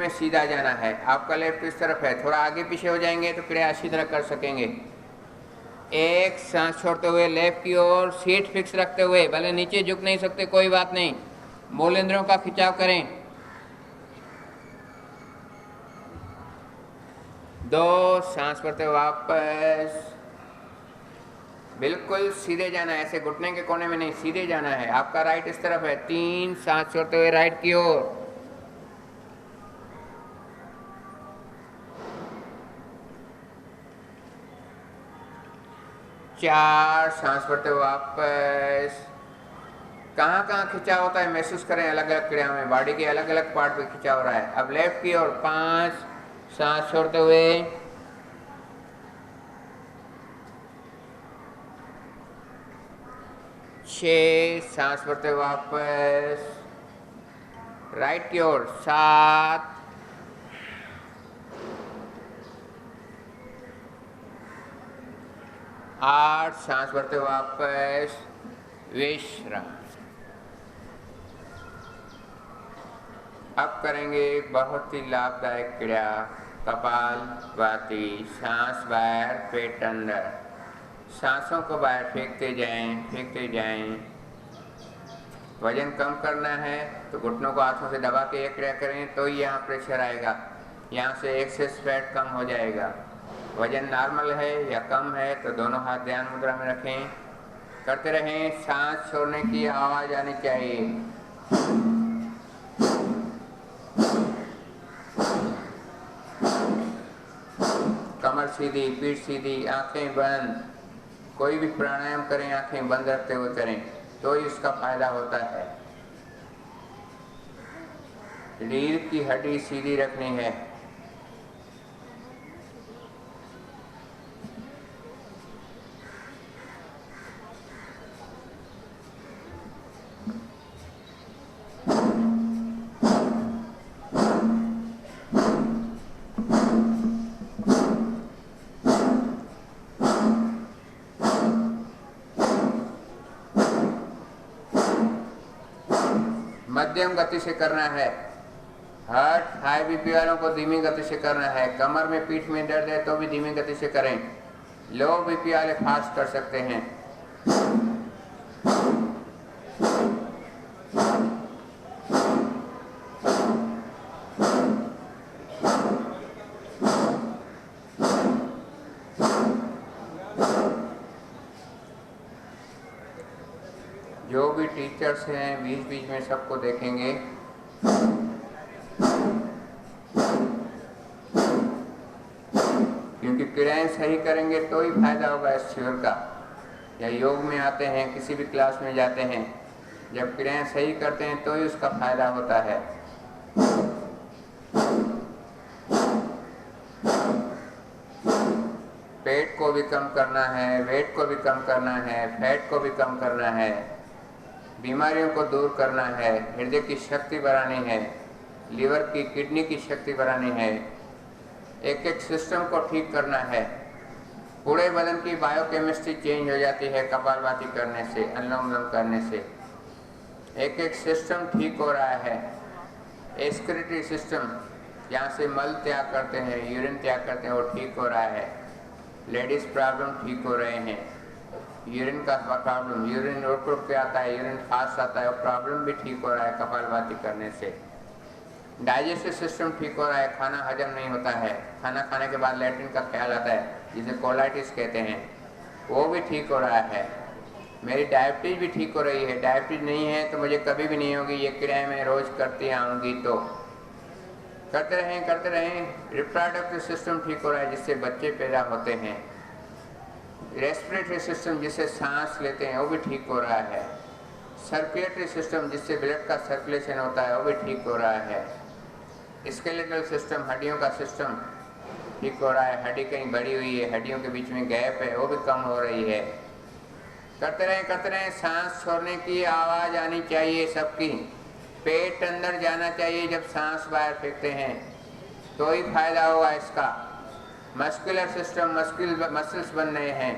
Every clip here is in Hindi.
में सीधा जाना है। आपका लेफ्ट इस तरफ है, थोड़ा आगे पीछे हो जाएंगे तो क्रिया अच्छी तरह कर सकेंगे। एक सांस छोड़ते हुए लेफ्ट की ओर, सीट फिक्स रखते हुए, भले नीचे झुक नहीं सकते कोई बात नहीं, मूलेंद्रों का खिंचाव करें। 2 सांस भरते वापस, बिल्कुल सीधे जाना है, ऐसे घुटने के कोने में नहीं, सीधे जाना है। आपका राइट इस तरफ है। 3 सांस छोड़ते हुए राइट की ओर, 4 सांस भरते वापस। कहाँ कहाँ खिंचाव होता है महसूस करें, अलग अलग क्रिया में, बॉडी के अलग अलग पार्ट पे खिंचाव हो रहा है। अब लेफ्ट की ओर 5 सांस छोड़ते हुए, 6 सांस भरते वापस। राइट की ओर 7, 8 सांस भरते वापस, विश्राम। अब करेंगे एक बहुत ही लाभदायक क्रिया, कपालभाति। सांस बाहर, पेट अंदर। सांसों को बाहर फेंकते जाएं, फेंकते जाएं। वजन कम करना है तो घुटनों को हाथों से दबा के ये क्रिया करें तो ही यहाँ प्रेशर आएगा, यहाँ से एक्सेस फैट कम हो जाएगा। वजन नॉर्मल है या कम है तो दोनों हाथ ध्यान मुद्रा में रखें, करते रहें। सांस छोड़ने की आवाज़ आनी चाहिए। कमर सीधी, पीठ सीधी, आंखें बंद। कोई भी प्राणायाम करें आंखें बंद रखते हुए करें तो ही उसका फायदा होता है। रीढ़ की हड्डी सीधी रखनी है। मध्यम गति से करना है। हार्ट हाई बीपी वालों को धीमी गति से करना है। कमर में पीठ में दर्द है तो भी धीमी गति से करें। लो बीपी वाले फास्ट कर सकते हैं। जो भी टीचर्स हैं बीच बीच में सबको देखेंगे। क्योंकि क्रियाएं सही करेंगे तो ही फायदा होगा इस शिविर का। या योग में आते हैं, किसी भी क्लास में जाते हैं, जब क्रियाएं सही करते हैं तो ही उसका फायदा होता है। पेट को भी कम करना है, वेट को भी कम करना है, फैट को भी कम करना है, बीमारियों को दूर करना है, हृदय की शक्ति बढ़ानी है, लीवर की, किडनी की शक्ति बढ़ानी है, एक एक सिस्टम को ठीक करना है। पूरे बदन की बायोकेमिस्ट्री चेंज हो जाती है कपालभाति करने से, अनुलोम विलोम करने से। एक एक सिस्टम ठीक हो रहा है। एक्सक्रीटरी सिस्टम, यहाँ से मल त्याग करते हैं, यूरिन त्याग करते हैं, वो ठीक हो रहा है। लेडीज प्रॉब्लम ठीक हो रहे हैं। यूरिन का प्रॉब्लम, यूरिन रुक रुक के आता है, यूरिन फास्ट आता है, वो प्रॉब्लम भी ठीक हो रहा है कपालभाति करने से। डाइजेस्टिव सिस्टम ठीक हो रहा है, खाना हजम नहीं होता है, खाना खाने के बाद लैट्रिन का ख्याल आता है जिसे कोलाइटिस कहते हैं, वो भी ठीक हो रहा है। मेरी डायबिटीज़ भी ठीक हो रही है। डायबिटीज़ नहीं है तो मुझे कभी भी नहीं होगी। ये क्रियाएं मैं रोज़ करती आऊँगी तो करते रहें, करते रहें। रिप्रोडक्टिव सिस्टम ठीक हो रहा है जिससे बच्चे पैदा होते हैं। रेस्पिरेटरी सिस्टम जिससे सांस लेते हैं वो भी ठीक हो रहा है। सर्कुलेटरी सिस्टम जिससे ब्लड का सर्कुलेशन होता है वो भी ठीक हो रहा है। स्केलेटल सिस्टम, हड्डियों का सिस्टम ठीक हो रहा है। हड्डी कहीं बढ़ी हुई है, हड्डियों के बीच में गैप है, वो भी कम हो रही है। करते रहें, करते रहें। सांस छोड़ने की आवाज़ आनी चाहिए सबकी। पेट अंदर जाना चाहिए जब सांस बाहर फेंकते हैं तो ही फायदा होगा इसका। मस्कुलर सिस्टम, मसल्स बन रहे हैं।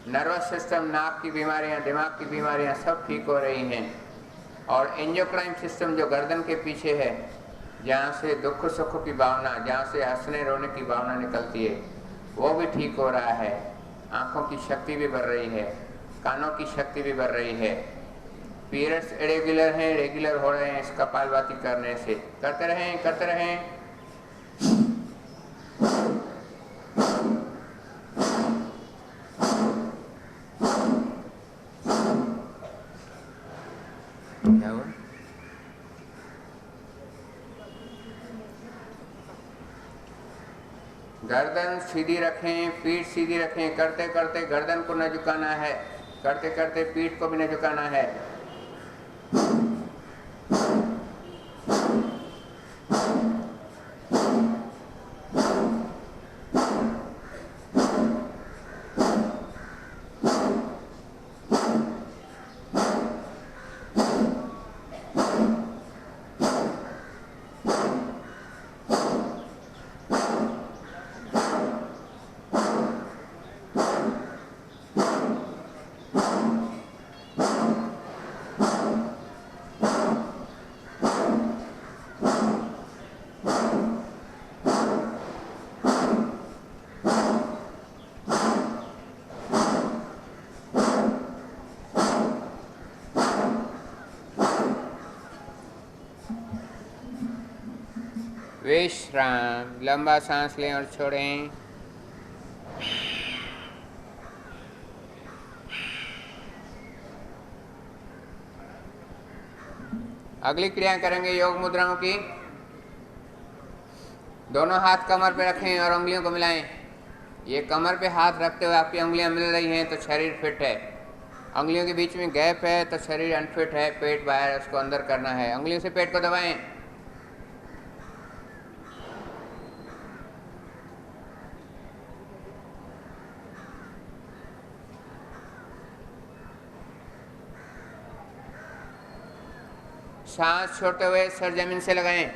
नर्वस सिस्टम, नाक की बीमारियां, दिमाग की बीमारियां सब ठीक हो रही हैं। और एंजियोक्राइन सिस्टम जो गर्दन के पीछे है, जहाँ से दुख सुख की भावना, जहाँ से हंसने रोने की भावना निकलती है, वो भी ठीक हो रहा है। आँखों की शक्ति भी बढ़ रही है, कानों की शक्ति भी बढ़ रही है। पीरियड्स इरेगुलर हैं, रेगुलर हो रहे हैं इस कपालभाति करने से। करते रहें, करते रहें। क्या हुआ? गर्दन सीधी रखें, पीठ सीधी रखें। करते करते गर्दन को न झुकाना है, करते करते पीठ को भी न झुकाना है। विश्राम। लंबा सांस लें और छोड़ें। अगली क्रिया करेंगे योग मुद्राओं की। दोनों हाथ कमर पे रखें और उंगलियों को मिलाएं। ये कमर पे हाथ रखते हुए आपकी उंगलियां मिल रही हैं तो शरीर फिट है। उंगलियों के बीच में गैप है तो शरीर अनफिट है, पेट बाहर, उसको अंदर करना है। उंगलियों से पेट को दबाएं। सांस छोड़ते हुए सर जमीन से लगाएं।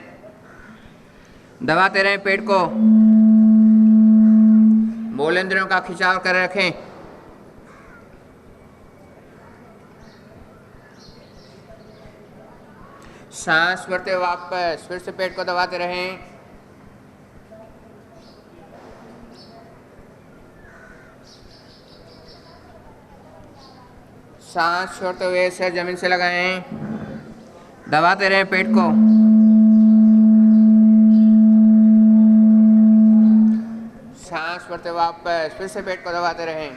दबाते रहें पेट को। मूलेंद्रियों का खिंचाव कर रखें। सांस भरते हुए वापस फिर से पेट को दबाते रहें। सांस छोड़ते हुए सर जमीन से लगाएं। दबाते रहें पेट को। सांस भरते वापस फिर से पेट को दबाते रहें।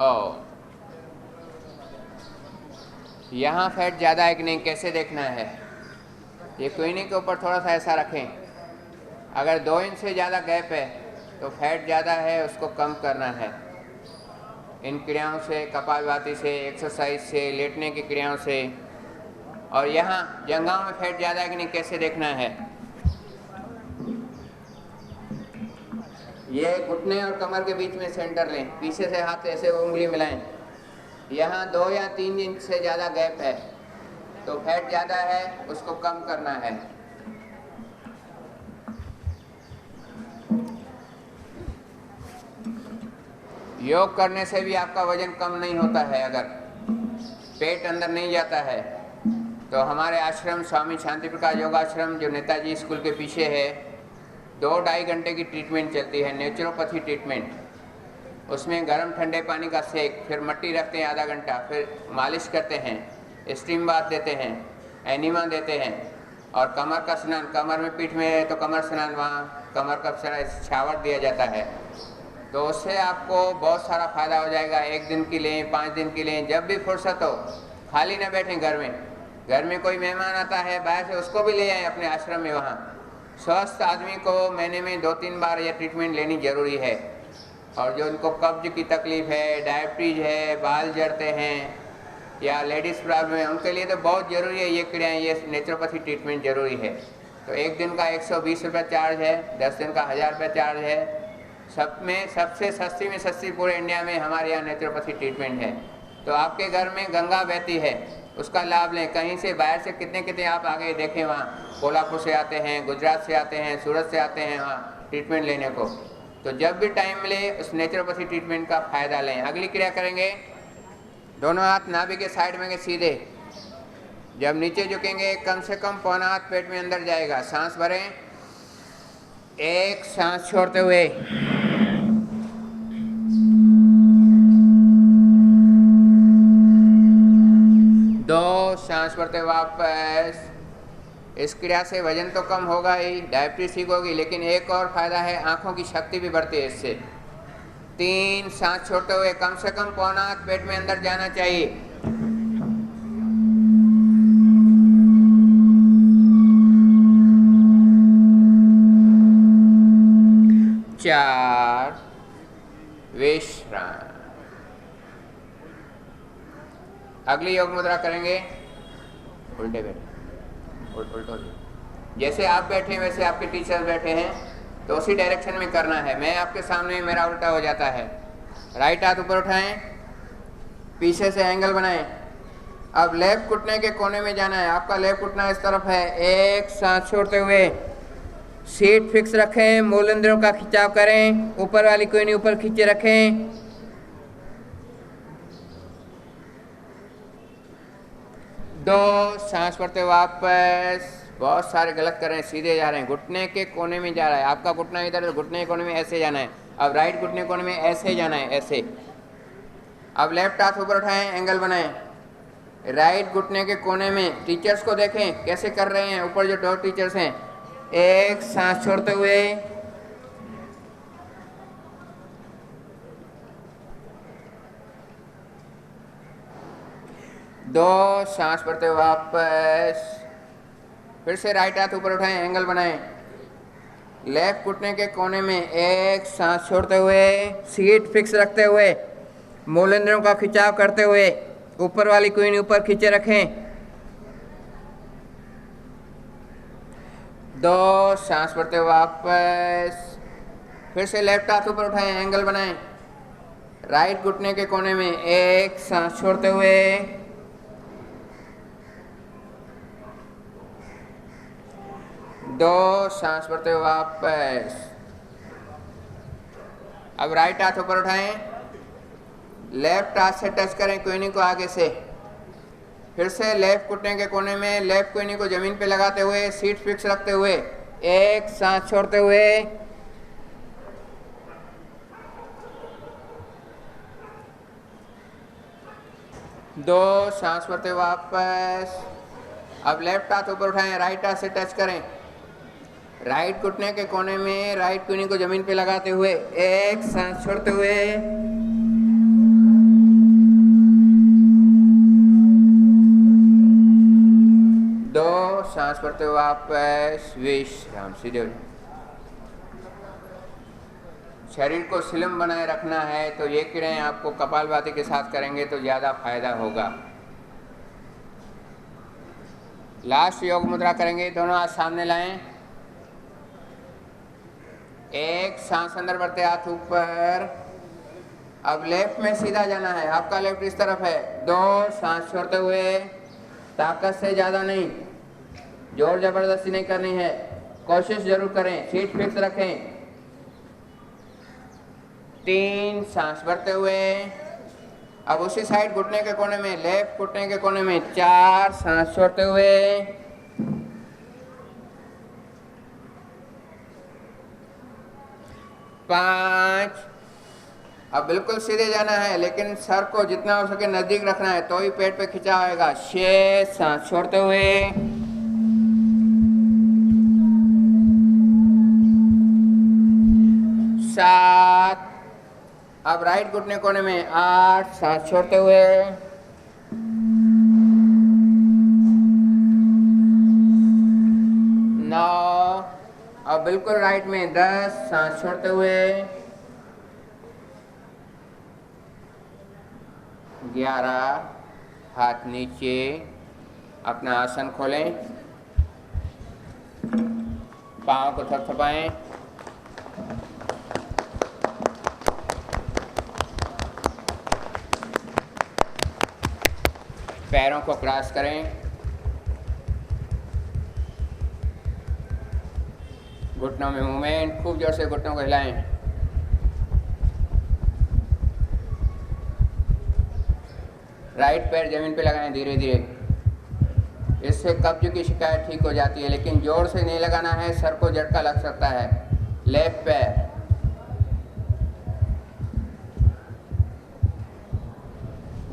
और यहाँ फैट ज़्यादा है कि नहीं कैसे देखना है? ये कोहनी के ऊपर थोड़ा सा ऐसा रखें। अगर 2 इंच से ज़्यादा गैप है तो फैट ज़्यादा है, उसको कम करना है। इन क्रियाओं से, कपालभाति से, एक्सरसाइज से, लेटने की क्रियाओं से। और यहाँ जंघाओं में फैट ज़्यादा है कि नहीं कैसे देखना है? ये घुटने और कमर के बीच में सेंटर लें। पीछे से हाथ ऐसे उंगली मिलाएं। यहाँ 2 या 3 इंच से ज़्यादा गैप है तो फैट ज़्यादा है, उसको कम करना है। योग करने से भी आपका वजन कम नहीं होता है। अगर पेट अंदर नहीं जाता है तो हमारे आश्रम स्वामी शांति प्रकाश योगाश्रम जो नेताजी स्कूल के पीछे है, 2-2.5 घंटे की ट्रीटमेंट चलती है, नेचुरोपैथी ट्रीटमेंट। उसमें गर्म ठंडे पानी का सेक, फिर मट्टी रखते हैं आधा घंटा, फिर मालिश करते हैं, स्टीम बाथ देते हैं, एनिमा देते हैं, और कमर का स्नान, कमर में पीठ में है तो कमर स्नान, वहाँ कमर का छावर दिया जाता है। तो उससे आपको बहुत सारा फ़ायदा हो जाएगा। 1 दिन के लिए, 5 दिन के लिए, जब भी फुर्सत हो। खाली ना बैठें घर में। घर में कोई मेहमान आता है बाहर से, उसको भी ले आएँ अपने आश्रम में। वहाँ स्वस्थ आदमी को महीने में 2-3 बार यह ट्रीटमेंट लेनी ज़रूरी है। और जो उनको कब्ज की तकलीफ़ है, डायबिटीज़ है, बाल झड़ते हैं या लेडीज़ प्रॉब्लम है, उनके लिए तो बहुत ज़रूरी है ये क्रियाएँ, ये नेचुरोपैथी ट्रीटमेंट ज़रूरी है। तो 1 दिन का 120 रुपये चार्ज है, 10 दिन का 1000 रुपये चार्ज है। सब में सबसे सस्ती में सस्ती पूरे इंडिया में हमारे यहाँ नेचुरोपैथी ट्रीटमेंट है। तो आपके घर में गंगा बहती है, उसका लाभ लें। कहीं से बाहर से कितने आप आगे देखें, वहाँ कोल्हापुर से आते हैं, गुजरात से आते हैं, सूरत से आते हैं वहाँ ट्रीटमेंट लेने को। तो जब भी टाइम मिले उस नेचुरोपैथी ट्रीटमेंट का फ़ायदा लें। अगली क्रिया करेंगे, दोनों हाथ नाभि के साइड में के सीधे, जब नीचे झुकेंगे कम से कम पौना हाथ पेट में अंदर जाएगा। सांस भरें, एक सांस छोड़ते हुए, दो सांस भरते वापस। इस क्रिया से वजन तो कम होगा ही, डायबिटीज ठीक होगी, लेकिन एक और फायदा है, आंखों की शक्ति भी बढ़ती है इससे। 3 सांस छोड़ते हुए कम से कम पौना हाथ पेट में अंदर जाना चाहिए। 4 विश्राम। अगली योग मुद्रा करेंगे उल्टे बैठे, उल्टो। जैसे आप बैठे हैं वैसे आपके टीचर बैठे हैं, तो उसी डायरेक्शन में करना है। मैं आपके सामने, मेरा उल्टा हो जाता है। राइट हाथ ऊपर उठाएं, पीछे से एंगल बनाएं। अब लेफ्ट घुटने के कोने में जाना है। आपका लेफ्ट घुटना इस तरफ है। एक सांस छोड़ते हुए सीट फिक्स रखें, मूलाधारों का खिंचाव करें, ऊपर वाली कोई नहीं ऊपर खींचे रखें। दो सांस भरते वापस। बहुत सारे गलत कर रहे हैं, सीधे जा रहे हैं, घुटने के कोने में जा रहा है। आपका घुटना इधर है, घुटने के कोने में ऐसे जाना है। अब राइट घुटने के कोने में ऐसे जाना है, ऐसे। अब लेफ्ट हाथ ऊपर उठाएं, एंगल बनाएं। राइट घुटने के कोने में, टीचर्स को देखें कैसे कर रहे हैं। ऊपर जो 2 टीचर्स हैं, एक सांस छोड़ते हुए, दो सांस भरते वापस। फिर से राइट हाथ ऊपर उठाएं, एंगल बनाएं। लेफ्ट घुटने के कोने में एक सांस छोड़ते हुए, सीट फिक्स रखते हुए, मूलाधारों का खिंचाव करते हुए, ऊपर वाली कोई नहीं ऊपर खींचे रखें। 2 सांस भरते वापस। फिर से लेफ्ट हाथ ऊपर उठाएं, एंगल बनाएं। राइट घुटने के कोने में एक सांस छोड़ते हुए, 2 सांस भरते हुए वापस। अब राइट हाथ ऊपर उठाएं, लेफ्ट हाथ से टच करें कोहनी को आगे से। फिर से लेफ्ट घुटने के कोने में लेफ्ट कोहनी को जमीन पे लगाते हुए, सीट फिक्स रखते हुए, एक सांस छोड़ते हुए, 2 सांस भरते वापस। अब लेफ्ट हाथ ऊपर उठाएं, राइट हाथ से टच करें। राइट घुटने के कोने में राइट कोहनी को जमीन पे लगाते हुए, एक सांस छोड़ते हुए, 2 सांस भरते हुए वापस। विश्राम। सीधे शरीर को स्लिम बनाए रखना है, तो ये क्रियाएं आपको कपालभाति के साथ करेंगे तो ज़्यादा फायदा होगा। लास्ट योग मुद्रा करेंगे। दोनों हाथ सामने लाएं, एक सांस अंदर भरते, हाथ ऊपर। अब लेफ्ट में सीधा जाना है। आपका लेफ्ट इस तरफ है। 2 सांस छोड़ते हुए, ताकत से ज़्यादा नहीं, जोर जबरदस्ती नहीं करनी है, कोशिश जरूर करें, सीट फिक्स रखें। 3 सांस भरते हुए। अब उसी साइड घुटने के कोने में, लेफ्ट घुटने के कोने में 4 सांस छोड़ते हुए, 5। अब बिल्कुल सीधे जाना है, लेकिन सर को जितना हो सके नजदीक रखना है, तो ही पेट पे खिंचाव आएगा। 6 सांस छोड़ते हुए, 7। अब राइट घुटने कोने में 8 सांस छोड़ते हुए, 9। अब बिल्कुल राइट में 10 सांस छोड़ते हुए, 11। हाथ नीचे, अपना आसन खोलें, पाँव को थपथपाएं, पैरों को क्रॉस करें, घुटनों में मूवमेंट, खूब जोर से घुटनों को हिलाएं। राइट पैर जमीन पे लगाएं धीरे धीरे। इससे कब्ज की शिकायत ठीक हो जाती है, लेकिन जोर से नहीं लगाना है, सर को झटका लग सकता है। लेफ्ट पैर,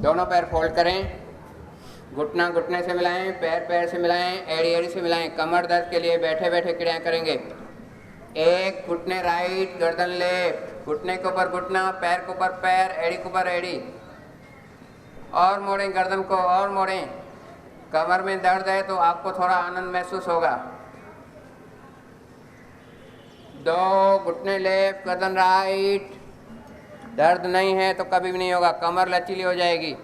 दोनों पैर फोल्ड करें, घुटना घुटने से मिलाएं, पैर पैर से मिलाएं, एड़ी एड़ी से मिलाएं। कमर दर्द के लिए बैठे बैठे क्रिया करेंगे। एक, घुटने राइट, गर्दन लेफ्ट, घुटने के ऊपर घुटना, पैर के ऊपर पैर, एड़ी के ऊपर एड़ी। और मोड़ें गर्दन को, और मोड़ें। कमर में दर्द है तो आपको थोड़ा आनंद महसूस होगा। 2, घुटने लेफ्ट, गर्दन राइट। दर्द नहीं है तो कभी भी नहीं होगा, कमर लचीली हो जाएगी।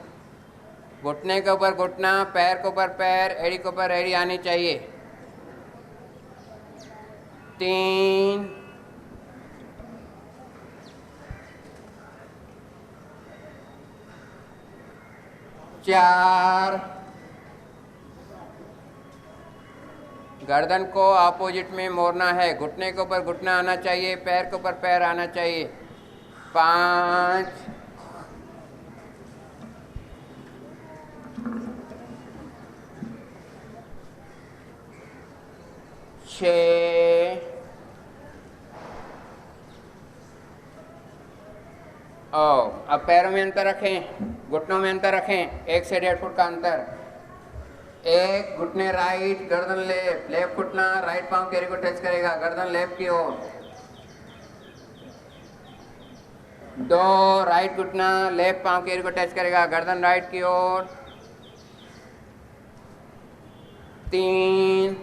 घुटने के ऊपर घुटना, पैर के ऊपर पैर, एड़ी के ऊपर एड़ी आनी चाहिए। 3, 4, गर्दन को अपोजिट में मोड़ना है, घुटने के ऊपर घुटना आना चाहिए, पैर के ऊपर पैर आना चाहिए। 5, 6, अब पैरों में अंतर रखें, घुटनों में अंतर रखें, 1 से 1.5 फुट का अंतर। 1, घुटने राइट, गर्दन लेफ्ट, लेफ्ट घुटना राइट पांव केरी को टच करेगा, गर्दन लेफ्ट की ओर। 2, राइट घुटना लेफ्ट पांव केरी को टच करेगा, गर्दन राइट की ओर। 3,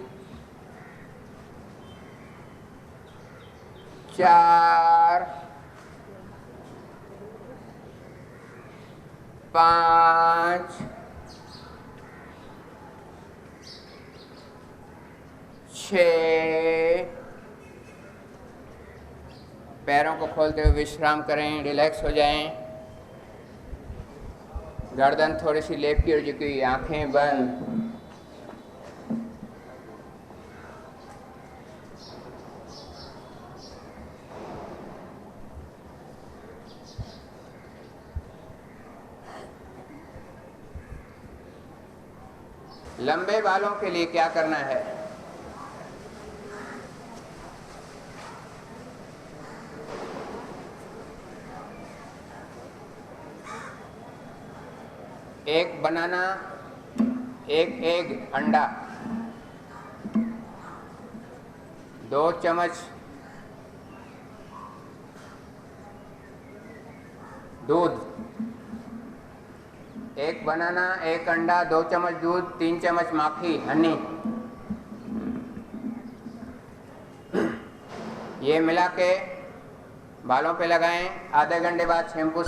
4, 5, 6, पैरों को खोलते हुए विश्राम करें, रिलैक्स हो जाएं। गर्दन थोड़ी सी लेफ्ट की ओर झुकी, आंखें बंद। लंबे बालों के लिए क्या करना है? एक बनाना, एक एग अंडा, 2 चम्मच दूध। 1 बनाना, 1 अंडा, 2 चम्मच दूध, 3 चम्मच माखी, हनी। ये मिला के बालों पे लगाएं। आधे घंटे बाद शैम्पू